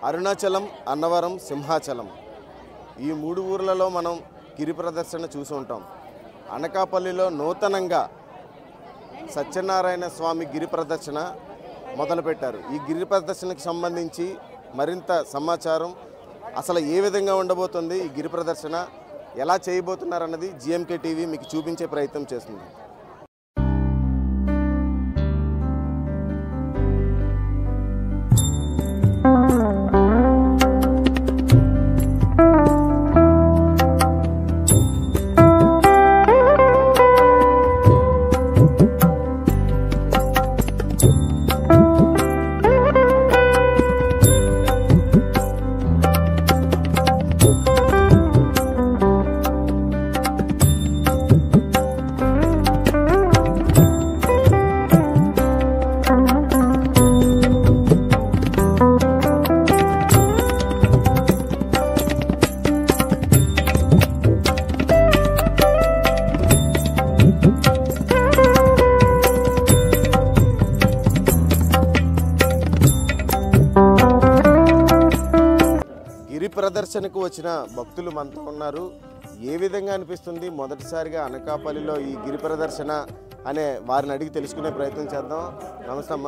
అరుణాచలం, అన్నవరం, సింహాచలం ఈ 3 ఊర్లలో మనం గిరి ప్రదర్శన చూసి ఉంటాం. అనకాపల్లిలో నూతనంగా సత్యనారాయణ స్వామి గిరి ప్రదర్శన మొదలుపెట్టారు. ఈ గిరి ప్రదర్శనకు సంబంధించి మరింత సమాచారం, అసలు ఏ విధంగా ఉండబోతుంది, ఈ గిరి ప్రదర్శన ఎలా చేయబోతున్నారన్నది జిఎంకే టీవీ మీకు చూపించే ప్రయత్నం చేస్తుంది. గిరి ప్రదర్శనకు వచ్చిన భక్తులు మనతో ఉన్నారు. ఏ విధంగా అనిపిస్తుంది, మొదటిసారిగా అనకాపల్లిలో ఈ గిరి ప్రదర్శన అనే వారిని అడిగి తెలుసుకునే ప్రయత్నం చేద్దాం. నమస్తే అమ్మ,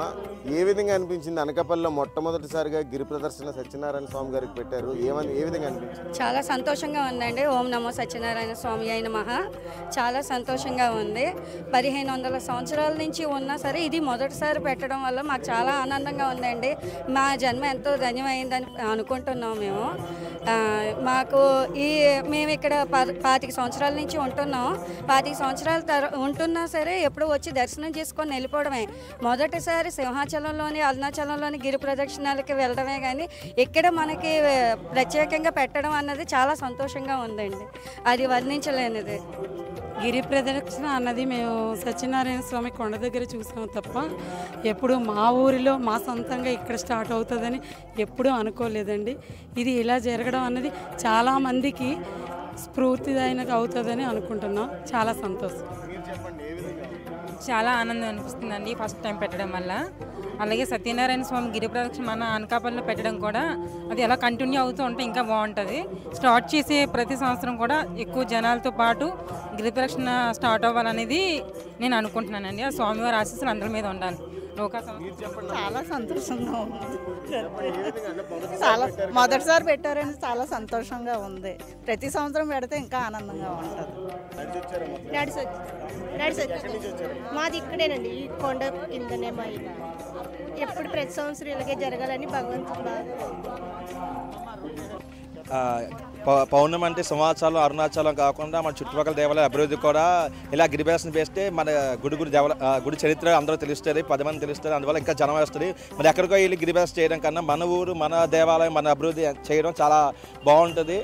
ఏ విధంగా అనిపించింది? అనకాపల్లిలో మొట్టమొదటిసారిగా గిరి ప్రదర్శన సత్యనారాయణ స్వామి గారికి పెట్టారు, ఏ విధంగా అనిపించింది? చాలా సంతోషంగా ఉందండి. ఓం నమో సత్యనారాయణ స్వామి అయిన మహా చాలా సంతోషంగా ఉంది. 1500 సంవత్సరాల నుంచి ఉన్నా సరే ఇది మొదటిసారి పెట్టడం వల్ల మాకు చాలా ఆనందంగా ఉందండి. మా జన్మ ఎంతో ధన్యమైందని అనుకుంటున్నాం మేము. మాకు మేము ఇక్కడ 25 సంవత్సరాల నుంచి ఉంటున్నాం. 25 సంవత్సరాల ఉంటున్నా సరే ఎప్పుడు వచ్చి దర్శనం చేసుకొని వెళ్ళిపోవడమే. మొదటిసారి సింహాచలంలోని, అరుణాచలంలోని గిరి ప్రదక్షిణాలకి వెళ్ళడమే కానీ ఇక్కడ మనకి ప్రత్యేకంగా పెట్టడం అన్నది చాలా సంతోషంగా ఉందండి. అది వర్ణించలేనిది. గిరి ప్రదక్షిణ అన్నది మేము సత్యనారాయణ స్వామి కొండ దగ్గర చూసాం తప్ప ఎప్పుడు మా ఊరిలో మా సొంతంగా ఇక్కడ స్టార్ట్ అవుతుందని ఎప్పుడూ అనుకోలేదండి. ఇది ఇలా జరగడం అన్నది చాలామందికి స్ఫూర్తిదాయకంగా అవుతుందని అనుకుంటున్నాం. చాలా సంతోషం. చాలా ఆనందం అనిపిస్తుందండి ఫస్ట్ టైం పెట్టడం వల్ల. అలాగే సత్యనారాయణ స్వామి గిరి ప్రదక్షిణ మన అనకాపల్లిలో పెట్టడం కూడా అది ఎలా కంటిన్యూ అవుతూ ఉంటే ఇంకా బాగుంటుంది. స్టార్ట్ చేసే ప్రతి సంవత్సరం కూడా ఎక్కువ జనాలతో పాటు గిరి ప్రదక్షిణ స్టార్ట్ అవ్వాలనేది నేను అనుకుంటున్నానండి. ఆ స్వామివారి ఆశీస్సులు అందరి మీద ఉండాలి. చాలా సంతోషంగా ఉంది. చాలా మొదటిసారి పెట్టారని చాలా సంతోషంగా ఉంది. ప్రతి సంవత్సరం పెడితే ఇంకా ఆనందంగా ఉంటుంది. మాది ఇక్కడేనండి, ఈ కొండ కిందనే మా ఇల్లు. ఎప్పుడు ప్రతి సంవత్సరం ఇలాగే జరగాలని భగవంతుడు పౌర్ణమి అంటే సింహాచలం, అరుణాచలం కాకుండా మన చుట్టుపక్కల దేవాలయ అభివృద్ధి కూడా ఇలా గిరిప్రదర్శన చేస్తే మన గుడి చరిత్ర అందరూ తెలుస్తుంది, 10 మంది తెలుస్తుంది. అందువల్ల ఇంకా జనం వస్తుంది. మరి ఎక్కడికో వెళ్ళి గిరిప్రదర్శన చేయడం కన్నా మన ఊరు, మన దేవాలయం, మన అభివృద్ధి చేయడం చాలా బాగుంటుంది.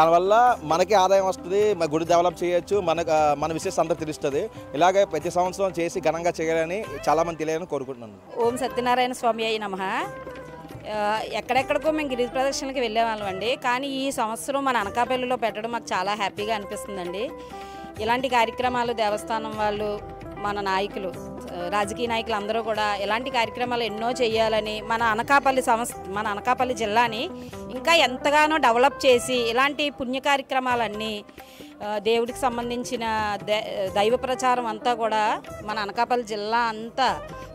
దానివల్ల మనకి ఆదాయం వస్తుంది, మన గుడి డెవలప్ చేయొచ్చు, మన విశేషం అందరూ తెలుస్తుంది. ఇలాగే ప్రతి సంవత్సరం చేసి ఘనంగా చేయాలని చాలామంది తెలియాలని కోరుకుంటున్నాను. ఓం సత్యనారాయణ స్వామి అయిన మహా ఎక్కడెక్కడికో మేము గిరి ప్రదర్శనకి వెళ్ళేవాళ్ళం అండి. కానీ ఈ సంవత్సరం మన అనకాపల్లిలో పెట్టడం మాకు చాలా హ్యాపీగా అనిపిస్తుందండి. ఇలాంటి కార్యక్రమాలు దేవస్థానం వాళ్ళు, మన నాయకులు, రాజకీయ నాయకులు అందరూ కూడా ఇలాంటి కార్యక్రమాలు ఎన్నో చేయాలని, మన అనకాపల్లి జిల్లాని ఇంకా ఎంతగానో డెవలప్ చేసి ఇలాంటి పుణ్య కార్యక్రమాలన్నీ దేవుడికి సంబంధించిన దైవ ప్రచారం అంతా కూడా మన అనకాపల్లి జిల్లా అంతా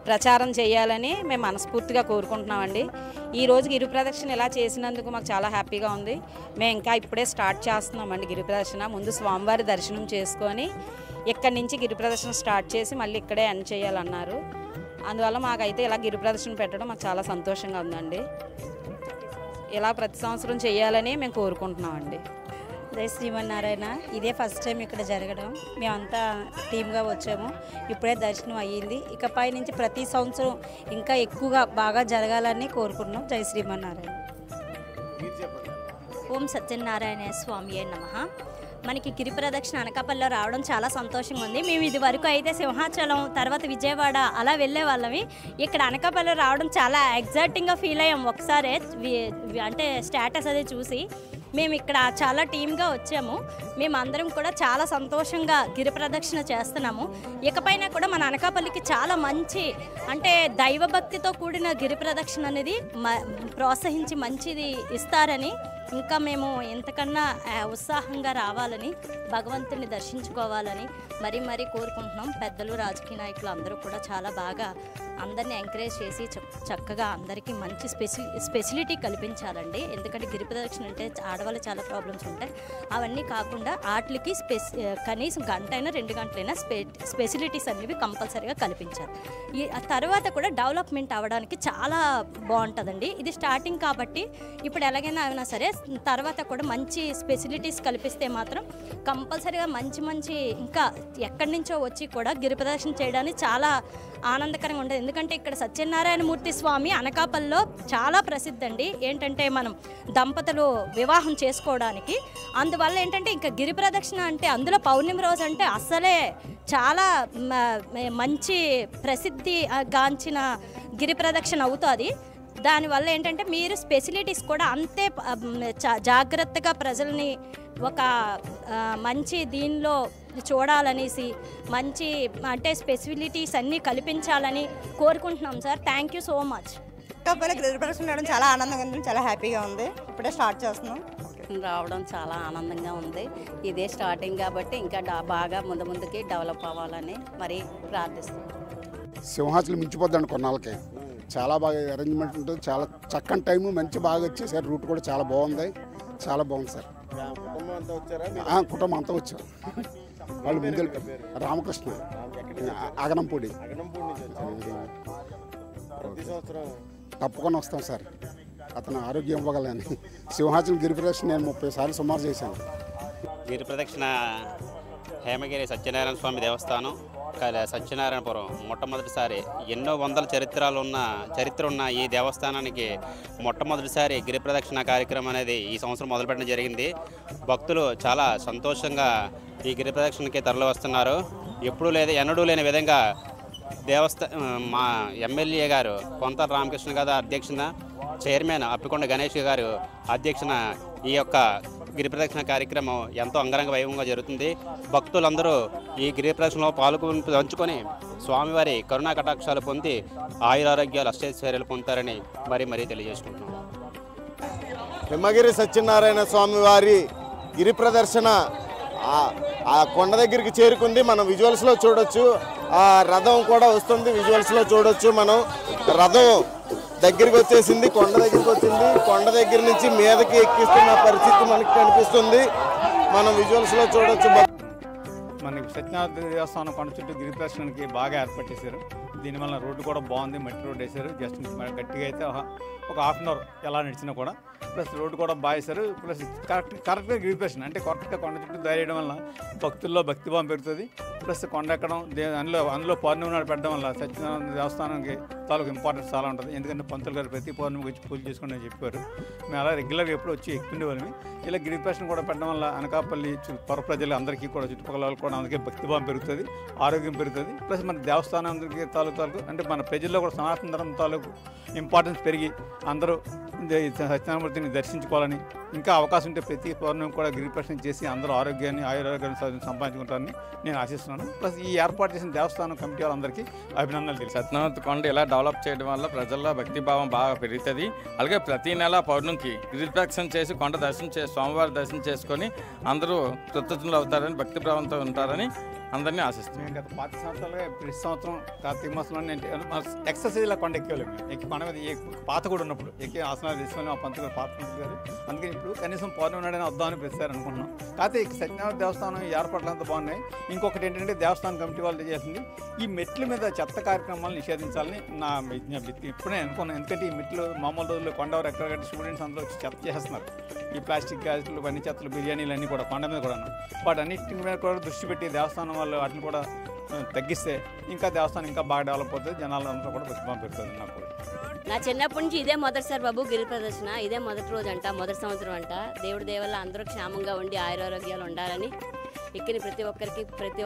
ప్రచారం చేయాలని మేము మనస్ఫూర్తిగా కోరుకుంటున్నామండి. ఈరోజు గిరి ప్రదక్షిణ ఇలా చేసినందుకు మాకు చాలా హ్యాపీగా ఉంది. మేము ఇంకా ఇప్పుడే స్టార్ట్ చేస్తున్నామండి గిరి ప్రదక్షిణ. ముందు స్వామివారి దర్శనం చేసుకొని ఇక్కడి నుంచి గిరి ప్రదర్శన స్టార్ట్ చేసి మళ్ళీ ఇక్కడే ఎండ్ చేయాలన్నారు. అందువల్ల మాకైతే ఇలా గిరి ప్రదర్శన పెట్టడం మాకు చాలా సంతోషంగా ఉందండి. ఇలా ప్రతి సంవత్సరం చేయాలని మేము కోరుకుంటున్నామండి. జై శ్రీమన్నారాయణ. ఇదే ఫస్ట్ టైం ఇక్కడ జరగడం. మేమంతా టీమ్గా వచ్చాము, ఇప్పుడే దర్శనం అయ్యింది. ఇకపై నుంచి ప్రతి సంవత్సరం ఇంకా ఎక్కువగా బాగా జరగాలని కోరుకుంటున్నాం. జై శ్రీమన్నారాయణ. ఓం సత్యనారాయణ స్వామి నమః. మనకి గిరి ప్రదక్షిణ అనకాపల్లిలో రావడం చాలా సంతోషంగా ఉంది. మేము ఇది వరకు అయితే సింహాచలం, తర్వాత విజయవాడ అలా వెళ్ళే వాళ్ళమి. ఇక్కడ అనకాపల్లిలో రావడం చాలా ఎగ్జైటింగ్గా ఫీల్ అయ్యాం. ఒకసారి అంటే స్టేటస్ అది చూసి మేము ఇక్కడ చాలా టీమ్గా వచ్చాము. మేమందరం కూడా చాలా సంతోషంగా గిరి ప్రదక్షిణ చేస్తున్నాము. ఇకపైన కూడా మన అనకాపల్లికి చాలా మంచి అంటే దైవభక్తితో కూడిన గిరి ప్రదక్షిణ అనేది ప్రోత్సహించి మంచిది ఇస్తారని, ఇంకా మేము ఎంతకన్నా ఉత్సాహంగా రావాలని, భగవంతుని దర్శించుకోవాలని మరీ కోరుకుంటున్నాం. పెద్దలు, రాజకీయ నాయకులు అందరూ కూడా చాలా బాగా అందరినీ ఎంకరేజ్ చేసి చక్కగా అందరికీ మంచి స్పెసిలిటీ కల్పించాలండి. ఎందుకంటే గిరి ప్రదక్షిణ అంటే ఆడవాళ్ళు చాలా ప్రాబ్లమ్స్ ఉంటాయి. అవన్నీ కాకుండా వాటికి కనీసం గంట అయినా 2 గంటలైనా స్పెసిలిటీస్ అనేవి కంపల్సరీగా కల్పించాలి. ఈ తర్వాత కూడా డెవలప్మెంట్ అవ్వడానికి చాలా బాగుంటుందండి. ఇది స్టార్టింగ్ కాబట్టి ఇప్పుడు ఎలాగైనా సరే తర్వాత కూడా మంచి స్పెసిలిటీస్ కల్పిస్తే మాత్రం కంపల్సరీగా మంచి ఇంకా ఎక్కడి నుంచో వచ్చి కూడా గిరి ప్రదక్షిణ చేయడానికి చాలా ఆనందకరంగా ఉంటుంది. ఎందుకంటే ఇక్కడ సత్యనారాయణమూర్తి స్వామి అనకాపల్లిలో చాలా ప్రసిద్ధి అండి. ఏంటంటే మనం దంపతులు వివాహం చేసుకోవడానికి, అందువల్ల ఏంటంటే ఇంకా గిరి ప్రదక్షిణ అంటే అందులో పౌర్ణమి రోజు అంటే అస్సలే చాలా మంచి ప్రసిద్ధి గాంచిన గిరి ప్రదక్షిణ అవుతుంది. దానివల్ల ఏంటంటే మీరు స్పెసిలిటీస్ కూడా అంతే జాగ్రత్తగా ప్రజల్ని ఒక మంచి దీనిలో చూడాలనేసి మంచి అంటే స్పెసిలిటీస్ అన్నీ కల్పించాలని కోరుకుంటున్నాం sir. Thank you so much. గిరి ప్రదక్షిణ రావడం చాలా ఆనందంగా ఉంది, చాలా హ్యాపీగా ఉంది. ఇప్పుడే స్టార్ట్ చేస్తున్నాం. రావడం చాలా ఆనందంగా ఉంది. ఇదే స్టార్టింగ్ కాబట్టి ఇంకా బాగా ముందుకి డెవలప్ అవ్వాలని మరి ప్రార్థిస్తున్నాం. సింహాచలం మించిపోద్దండి కొన్నాళ్ళకి. చాలా బాగా అరేంజ్మెంట్ ఉంటుంది, చాలా చక్కని టైము, మంచి బాగా వచ్చేసారు. రూట్ కూడా చాలా బాగుంది, చాలా బాగుంది సార్. కుటుంబం అంతా వచ్చారు. వాళ్ళు ముందు రామకృష్ణ అగనంపూడి. తప్పకుండా వస్తాం సార్, అతను ఆరోగ్యం ఇవ్వగలని. సింహాచలం గిరి ప్రదక్షిణ నేను 30 సార్లు సుమారు చేశాను. గిరి ప్రదక్షిణ హేమగిరి సత్యనారాయణ స్వామి దేవస్థానం సత్యనారాయణపురం మొట్టమొదటిసారి ఎన్నో వందల చరిత్ర ఉన్న ఈ దేవస్థానానికి మొట్టమొదటిసారి గిరి ప్రదక్షిణ కార్యక్రమం అనేది ఈ సంవత్సరం మొదలుపెట్టడం జరిగింది. భక్తులు చాలా సంతోషంగా ఈ గిరి ప్రదక్షిణకి తరలి వస్తున్నారు. ఎన్నడూ లేని విధంగా మా ఎమ్మెల్యే గారు కొంతల రామకృష్ణ గారు అధ్యక్షన, చైర్మన్ అప్పికొండ గణేష్ గారు అధ్యక్షన ఈ యొక్క గిరి ప్రదక్షిణ కార్యక్రమం ఎంతో అంగరంగ వైభవంగా జరుగుతుంది. భక్తులందరూ ఈ గిరి ప్రదక్షిణలో పంచుకొని స్వామివారి కరుణా కటాక్షాలు పొంది ఆయురారోగ్యాలు అష్టైశ్వర్యాలు పొందుతారని మరీ తెలియజేసుకుంటున్నాం. హిమగిరి సత్యనారాయణ స్వామివారి గిరి ప్రదర్శన ఆ కొండ దగ్గరికి చేరుకుంది. మనం విజువల్స్లో చూడొచ్చు. ఆ రథం కూడా వస్తుంది, విజువల్స్లో చూడొచ్చు. మనం రథం దగ్గరికి వచ్చేసింది, కొండ దగ్గరికి వచ్చింది. కొండ దగ్గర నుంచి మీదకి ఎక్కిస్తున్న పరిస్థితి మనకి కనిపిస్తుంది. మనం విజువల్స్లో చూడొచ్చు. మనకి సత్యనారాయణ దేవస్థానం కొండ చుట్టూ గిరి ప్రదర్శనకి బాగా ఏర్పాటు చేశారు. దీనివల్ల రోడ్డు కూడా బాగుంది, మట్టి రోడ్డు వేశారు. జస్ట్ గట్టిగా అయితే ఒక హాఫ్ అన్ అవర్ ఎలా నడిచినా కూడా, ప్లస్ రోడ్డు కూడా బాగా వేశారు. ప్లస్ కరెక్ట్గా గిరి ప్రదర్శన అంటే కరెక్ట్గా కొండ చుట్టూ తయారేయడం వల్ల భక్తుల్లో భక్తిభావం పెరుగుతుంది. ప్లస్ కొండ ఎక్కడం అందులో పౌర్ణమి నాడు పెట్టడం వల్ల సత్యనారాయణ దేవస్థానానికి తాలూకు ఇంపార్టెన్స్ చాలా ఉంటుంది. ఎందుకంటే పంతులు గారు ప్రతి పౌర్ణమికి వచ్చి పూజ చేసుకుని అని చెప్పారు. మేము అలా రెగ్యులర్గా ఎప్పుడు వచ్చి ఎక్కుండేవాళ్ళమి. ఇలా గిరి ప్రదర్శన కూడా పెట్టడం వల్ల అనకాపల్లి పర ప్రజలు అందరికీ కూడా, చుట్టుపక్కల వాళ్ళు కూడా అందుకే భక్తిభావం పెరుగుతుంది, ఆరోగ్యం పెరుగుతుంది. ప్లస్ మన దేవస్థానం అందరికీ తాలూకు అంటే మన ప్రజల్లో కూడా సనాతన ధర్మం తాలూకు ఇంపార్టెన్స్ పెరిగి అందరూ సత్యనారాయణమూర్తిని దర్శించుకోవాలని, ఇంకా అవకాశం ఉంటే ప్రతి పౌర్ణమి కూడా గిరి ప్రదక్షిణ చేసి అందరూ ఆయురారోగ్యాన్ని సంపాదించుకుంటారని నేను ఆశిస్తున్నాను. ప్లస్ ఈ ఏర్పాటు చేసిన దేవస్థానం కమిటీ వాళ్ళందరికీ అభినందనలు తెలుసు. సత్యనారాయణ కొండ ఇలా డెవలప్ చేయడం వల్ల ప్రజల్లో భక్తిభావం బాగా పెరుగుతుంది. అలాగే ప్రతి నెల పౌర్ణమికి గిరి ప్రదక్షిణ చేసి కొండ స్వామివారి దర్శనం చేసుకొని అందరూ కృతజ్ఞులు అవుతారని, భక్తిభావంతో ఉంటారని అందరినీ ఆశిస్తున్నాం. గత 5 సంవత్సరాలుగా ప్రతి సంవత్సరం కార్తీక మాసంలో ఎక్సర్సైజ్ ఇలా కొండ ఎక్కేవాళ్ళం. ఎక్కి కొండ మీద పాత కూడా ఉన్నప్పుడు ఎక్కి ఆసనాలు తీసుకొని ఆ పంతులు గారు పాత పంతులు గారు అందుకని ఇప్పుడు కనీసం పౌర్ణమి నాడైనా వద్దామని ప్రతిసారి అనుకుంటున్నాం. కాకపోతే సత్యనారాయణ దేవస్థానం ఏర్పాట్లు అంతా బాగున్నాయి. ఇంకొకటి ఏంటంటే దేవస్థానం కమిటీ వాళ్ళు చేసింది ఈ మెట్ల మీద చెత్త కార్యక్రమాలు నిషేధించాలని నా విజ్ఞప్తి. ఇప్పుడే అనుకున్నాను. ఎందుకంటే ఈ మెట్లు మామూలు రోజుల్లో కొండవరు ఎక్కడ కట్టి స్టూడెంట్స్ అందరూ వచ్చి చెత్త చేస్తున్నారు. ఈ ప్లాస్టిక్ గ్యాస్లు, అన్ని చెత్తలు, బిర్యానీలు అన్నీ కూడా కొండ మీద కూడా వాటి అన్నింటి మీద కూడా దృష్టి పెట్టి దేవస్థానం వాళ్ళు వాటిని కూడా తగ్గిస్తే ఇంకా దేవస్థానం ఇంకా బాగా డెవలప్ అవుతుంది, జనాలంతా కూడా ప్రతిభావం పెడుతుంది. నాకు నా చిన్నప్పటి నుంచి ఇదే మొదటిసారి బాబు గిరి ప్రదర్శన, ఇదే మొదటి రోజు అంట, మొదటి సంవత్సరం అంట. దేవుడి దేవల్ల అందరూ క్షేమంగా ఉండి ఆయురారోగ్యాలు ఉండాలని, ఎక్కిన ప్రతి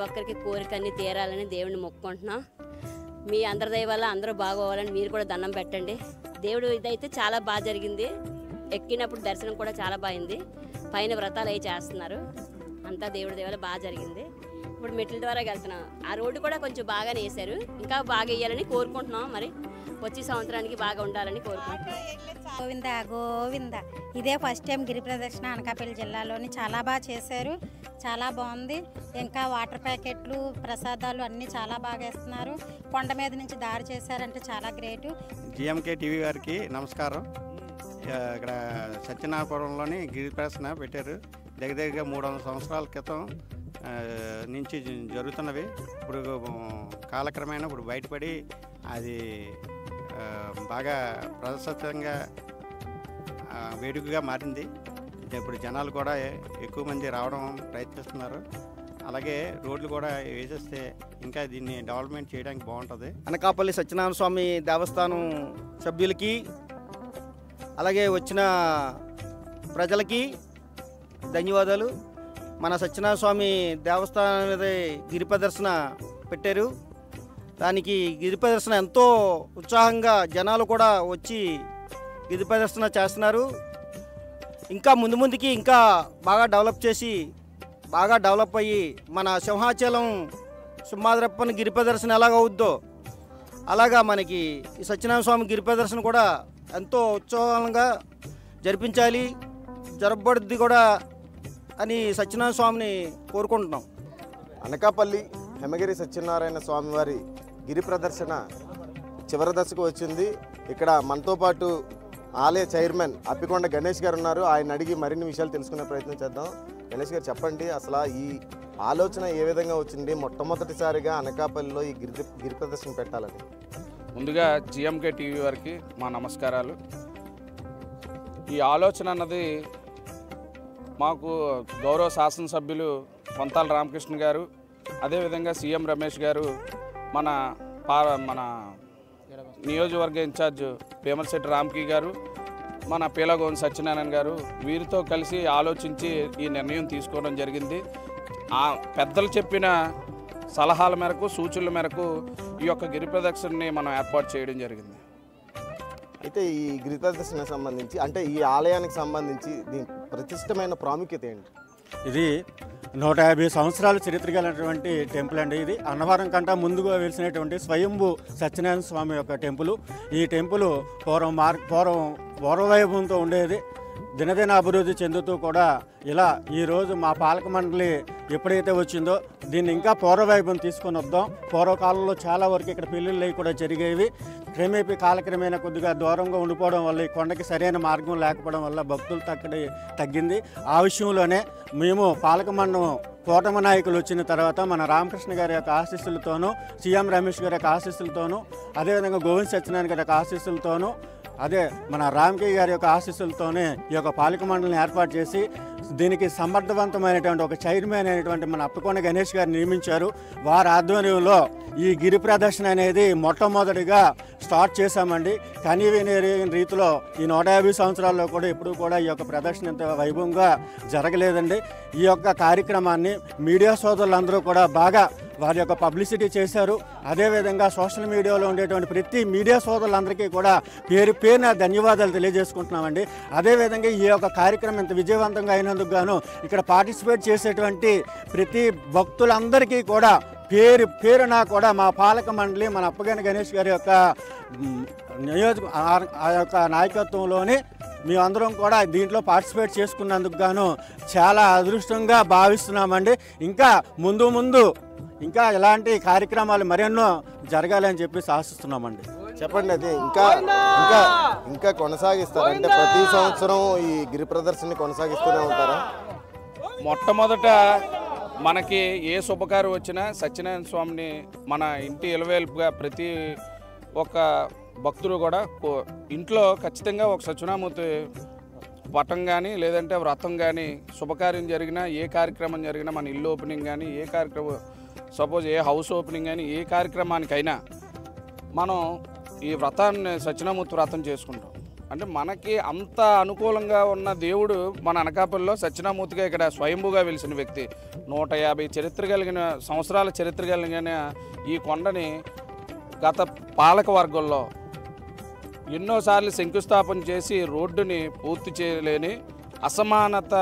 ఒక్కరికి కోరికన్నీ తీరాలని దేవుడిని మొక్కుకుంటున్నాం. మీ అందరి దయ వల్ల అందరూ బాగోవాలని మీరు కూడా దండం పెట్టండి. దేవుడు ఇదైతే చాలా బాగా జరిగింది. ఎక్కినప్పుడు దర్శనం కూడా చాలా బాగుంది. పైన వ్రతాలు అవి చేస్తున్నారు, అంతా దేవుడి దేవాల బాగా జరిగింది. ఇప్పుడు మెట్ల ద్వారా వెళ్తున్నాం. ఆ రోడ్డు కూడా కొంచెం బాగానే వేశారు, ఇంకా బాగా వేయాలని కోరుకుంటున్నాం. మరి వచ్చే సంవత్సరానికి బాగా ఉండాలని కోరుకుంటున్నాం. గోవింద గోవింద. ఇదే ఫస్ట్ టైం గిరి ప్రదక్షిణ అనకాపల్లి జిల్లాలోని చాలా బాగా చేశారు, చాలా బాగుంది. ఇంకా వాటర్ ప్యాకెట్లు, ప్రసాదాలు అన్నీ చాలా బాగా వేస్తున్నారు. కొండ మీద నుంచి దారి చేశారంటే చాలా గ్రేటు. జిఎంకే టీవీ గారికి నమస్కారం. ఇక్కడ సత్యనారాయణపురంలోని గిరి ప్రదక్షిణ పెట్టారు. దగ్గరగా 300 సంవత్సరాల క్రితం నుంచి జరుగుతున్నవి. ఇప్పుడు కాలక్రమేణా ఇప్పుడు బయటపడి అది బాగా ప్రదర్శితంగా వేడుకగా మారింది. ఇప్పుడు జనాలు కూడా ఎక్కువ మంది రావడం ప్రయత్నిస్తున్నారు. అలాగే రోడ్లు కూడా వేసేస్తే ఇంకా దీన్ని డెవలప్మెంట్ చేయడానికి బాగుంటుంది. అనకాపల్లి సత్యనారాయణ స్వామి దేవస్థానం సభ్యులకి అలాగే వచ్చిన ప్రజలకి ధన్యవాదాలు. మన సత్యనారాయణ స్వామి దేవస్థానం మీద గిరి ప్రదర్శన పెట్టారు. దానికి గిరి ప్రదర్శన ఎంతో ఉత్సాహంగా జనాలు కూడా వచ్చి గిరి ప్రదర్శన చేస్తున్నారు. ఇంకా ముందుకి ఇంకా బాగా డెవలప్ చేసి బాగా డెవలప్ అయ్యి మన సింహాచలం సింహాద్రప్పని గిరి ప్రదర్శన ఎలాగవుద్దో అలాగా మనకి ఈ సత్యనారాయణ స్వామి గిరి ప్రదర్శన కూడా ఎంతో ఉత్సాహంగా జరిపించాలి, జరపబడుద్ది కూడా అని సత్యనారాయణ స్వామిని కోరుకుంటున్నాం. అనకాపల్లి హేమగిరి సత్యనారాయణ స్వామి వారి గిరి ప్రదర్శన చివరి దశకు వచ్చింది. ఇక్కడ మనతో పాటు ఆలయ చైర్మన్ అప్పికొండ గణేష్ గారు ఉన్నారు. ఆయన అడిగి మరిన్ని విషయాలు తెలుసుకునే ప్రయత్నం చేద్దాం. గణేష్ గారు చెప్పండి, అసలు ఈ ఆలోచన ఏ విధంగా వచ్చింది? మొట్టమొదటిసారిగా అనకాపల్లిలో ఈ గిరి ప్రదర్శన పెట్టాలని. ముందుగా జిఎంకే టీవీ వారికి మా నమస్కారాలు. ఈ ఆలోచన అన్నది మాకు గౌరవ శాసనసభ్యులు కొంతాల రామకృష్ణ గారు, అదేవిధంగా సీఎం రమేష్ గారు, మన నియోజకవర్గ ఇన్ఛార్జ్ పేమలశెట్టి రామ్కి గారు, మన పీలగోన్ సత్యనారాయణ గారు, వీరితో కలిసి ఆలోచించి ఈ నిర్ణయం తీసుకోవడం జరిగింది. ఆ పెద్దలు చెప్పిన సలహాల మేరకు, సూచనల మేరకు ఈ యొక్క గిరి ప్రదక్షిణని మనం ఏర్పాటు చేయడం జరిగింది. అయితే ఈ గిరి ప్రదర్శనకు సంబంధించి, అంటే ఈ ఆలయానికి సంబంధించి దీని ప్రతిష్టమైన ప్రాముఖ్యత ఏంటి? ఇది 150 సంవత్సరాల చరిత్ర కలిగినటువంటి టెంపుల్ అండి. ఇది అన్నవరం కంటే ముందుగా వెలిసినటువంటి స్వయంభూ సత్యనారాయణ స్వామి యొక్క టెంపుల్. ఈ టెంపుల్ పూర్వవైభవంతో ఉండేది. దినదిన అభివృద్ధి చెందుతూ కూడా ఇలా ఈరోజు మా పాలక మండలి ఎప్పుడైతే వచ్చిందో దీన్ని ఇంకా పూర్వవైభవం తీసుకొని వద్దాం. పూర్వకాలంలో చాలా వరకు ఇక్కడ పెళ్ళిళ్ళు కూడా జరిగేవి. క్రమేపీ కాలక్రమేణా కొద్దిగా దూరంగా ఉండిపోవడం వల్ల ఈ కొండకి సరైన మార్గం లేకపోవడం వల్ల భక్తులు తగ్గింది. ఆ విషయంలోనే మేము పాలక మండలం కూటమి నాయకులు వచ్చిన తర్వాత మన రామకృష్ణ గారి యొక్క ఆశీస్సులతోనూ, సీఎం రమేష్ గారి యొక్క ఆశీస్సులతోనూ, అదేవిధంగా గోవింద్ సత్యనారాయణ గారి యొక్క ఆశీస్సులతోనూ, అదే మన రామ్కి గారి యొక్క ఆశీస్సులతోనే ఈ యొక్క పాలక మండలిని ఏర్పాటు చేసి దీనికి సమర్థవంతమైనటువంటి ఒక చైర్మన్ అయినటువంటి మన అప్పికొండ గణేష్ గారు నియమించారు. వారి ఆధ్వర్యంలో ఈ గిరి ప్రదర్శన అనేది మొట్టమొదటిగా స్టార్ట్ చేశామండి. కనీవిని రీతిలో ఈ 150 సంవత్సరాల్లో కూడా ఎప్పుడూ కూడా ఈ యొక్క ప్రదర్శన ఇంత వైభవంగా జరగలేదండి. ఈ యొక్క కార్యక్రమాన్ని మీడియా సోదరులందరూ కూడా బాగా వారి యొక్క పబ్లిసిటీ చేశారు. అదేవిధంగా సోషల్ మీడియాలో ఉండేటువంటి ప్రతి మీడియా సోదరులందరికీ కూడా పేరున ధన్యవాదాలు తెలియజేసుకుంటున్నామండి. అదేవిధంగా ఈ యొక్క కార్యక్రమం ఇంత విజయవంతంగా అయినందుకు గాను ఇక్కడ పార్టిసిపేట్ చేసేటువంటి ప్రతి భక్తులందరికీ కూడా పేరున కూడా మా పాలక మండలి, మన అప్పగన గణేష్ గారి యొక్క ఆ యొక్క నాయకత్వంలోని మేమందరం కూడా దీంట్లో పార్టిసిపేట్ చేసుకున్నందుకు గాను చాలా అదృష్టంగా భావిస్తున్నామండి. ఇంకా ముందు ఇంకా ఇలాంటి కార్యక్రమాలు మరెన్నో జరగాలని చెప్పేసి ఆశిస్తున్నామండి. చెప్పండి, అది ఇంకా కొనసాగిస్తారంటే ప్రతి సంవత్సరం ఈ గిరి ప్రదర్శనని కొనసాగిస్తూనే ఉంటారా? మొట్టమొదట మనకి ఏ శుభకార్యం వచ్చినా సత్యనారాయణ స్వామిని మన ఇంటి ఇలవేల్పుగా ప్రతి ఒక్క భక్తులు కూడా ఇంట్లో ఖచ్చితంగా ఒక సత్యనారాయణమూర్తి పటం కానీ లేదంటే వ్రతం కానీ శుభకార్యం జరిగినా, ఏ కార్యక్రమం జరిగినా, మన ఇల్లు ఓపెనింగ్ కానీ, ఏ కార్యక్రమం సపోజ్ ఏ హౌస్ ఓపెనింగ్ కానీ, ఏ కార్యక్రమానికైనా మనం ఈ వ్రతాన్ని సత్యనారాయణమూర్తి వ్రతం చేసుకుంటాం. అంటే మనకి అంత అనుకూలంగా ఉన్న దేవుడు మన అనకాపల్లిలో సత్యనారాయణమూర్తిగా ఇక్కడ స్వయంభూగా వెలిసిన వ్యక్తి. 150 సంవత్సరాల చరిత్ర కలిగిన ఈ కొండని గత పాలక వర్గంలో ఎన్నోసార్లు శంకుస్థాపన చేసి రోడ్డుని పూర్తి చేయలేని అసమానత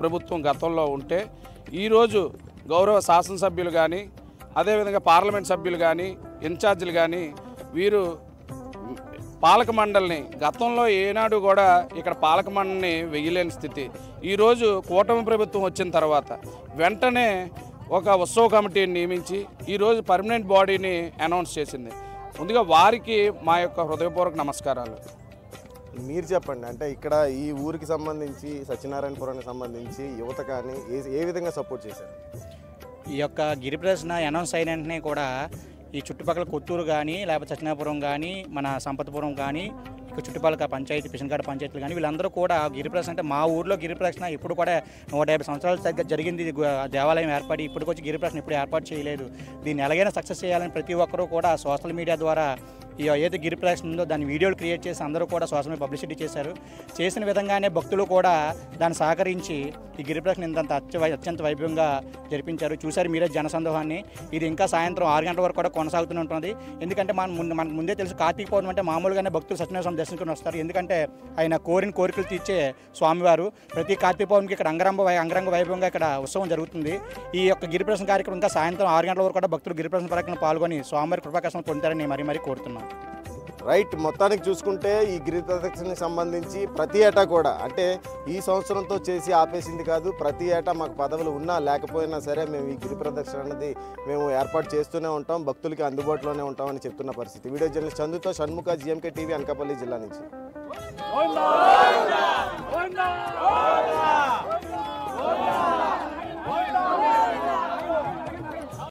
ప్రభుత్వం గతంలో ఉంటే ఈరోజు గౌరవ శాసనసభ్యులు కానీ అదేవిధంగా పార్లమెంట్ సభ్యులు కానీ ఇన్ఛార్జీలు కానీ వీరు పాలక మండలిని గతంలో ఏనాడు కూడా ఇక్కడ పాలక మండలిని వెయ్యలేని స్థితి ఈరోజు కూటమి ప్రభుత్వం వచ్చిన తర్వాత వెంటనే ఒక ఉత్సవ కమిటీని నియమించి ఈరోజు పర్మనెంట్ బాడీని అనౌన్స్ చేసింది. ముందుగా వారికి మా యొక్క హృదయపూర్వక నమస్కారాలు. మీరు చెప్పండి, అంటే ఇక్కడ ఈ ఊరికి సంబంధించి సత్యనారాయణపురానికి సంబంధించి యువత కానీ ఏ విధంగా సపోర్ట్ చేశారు? ఈ యొక్క గిరి ప్రదర్శన అనౌన్స్ అయిన వెంటనే కూడా ఈ చుట్టుపక్కల కొత్తూరు కానీ లేకపోతే సత్యనారాయణపురం కానీ మన సంపతపురం కానీ ఇక చుట్టుపక్కల పంచాయతీ పిషన్గాడ పంచాయతీలు కానీ వీళ్ళందరూ కూడా గిరి ప్రదర్శన అంటే మా ఊర్లో గిరి ప్రదర్శన ఇప్పుడు కూడా 150 సంవత్సరాలు జరిగింది దేవాలయం ఏర్పడి ఇప్పటికొచ్చి గిరి ప్రదర్శన ఇప్పుడు ఏర్పాటు చేయలేదు. దీన్ని ఎలాగైనా సక్సెస్ చేయాలని ప్రతి ఒక్కరూ కూడా సోషల్ మీడియా ద్వారా ఈ ఏదైతే గిరి ప్రదర్శన ఉందో దాని వీడియోలు క్రియేట్ చేసి అందరూ కూడా సోషల్ మీడియా పబ్లిసిటీ చేశారు. చేసిన విధంగానే భక్తులు కూడా దాన్ని సహకరించి ఈ గిరి ప్రదర్శన ఇంత అత్యంత వైభవంగా జరిపించారు. చూశారు మీరే జనసందోహాన్ని. ఇది ఇంకా సాయంత్రం 6 గంటల వరకు కూడా కొనసాగుతూనే ఉంటుంది. ఎందుకంటే మనకు ముందే తెలుసు కార్తీక పౌర్ణమి అంటే మామూలుగానే భక్తులు సత్యనారాయణ స్వామి దర్శించుకుని వస్తారు. ఎందుకంటే ఆయన కోరిన కోరికలు తీర్చే స్వామివారు. ప్రతి కార్తీక పౌర్ణమికి ఇక్కడ అంగరంగ వైభవంగా ఇక్కడ ఉత్సవం జరుగుతుంది. ఈ యొక్క గిరి ప్రదర్శన కార్యక్రమం ఇంకా సాయంత్రం 6 గంటల వరకు కూడా భక్తులు గిరి ప్రదర్శన కార్యక్రమం పాల్గొని స్వామివారి కృపాకర్షణ పొందుతారని మరీ కోరుతున్నాం. రైట్, మొత్తానికి చూసుకుంటే ఈ గిరి ప్రదక్షిణకి సంబంధించి ప్రతి ఏటా కూడా అంటే ఈ సంవత్సరంతో చేసి ఆపేసింది కాదు, ప్రతి ఏటా మాకు పదవులు ఉన్నా లేకపోయినా సరే మేము ఈ గిరి ప్రదక్షిణ అనేది మేము ఏర్పాటు చేస్తూనే ఉంటాం, భక్తులకి అందుబాటులోనే ఉంటామని చెప్తున్న పరిస్థితి. వీడియో జర్నలిస్ట్ చందుతో షణ్ముఖ, GMK TV, అనకాపల్లి జిల్లా నుంచి.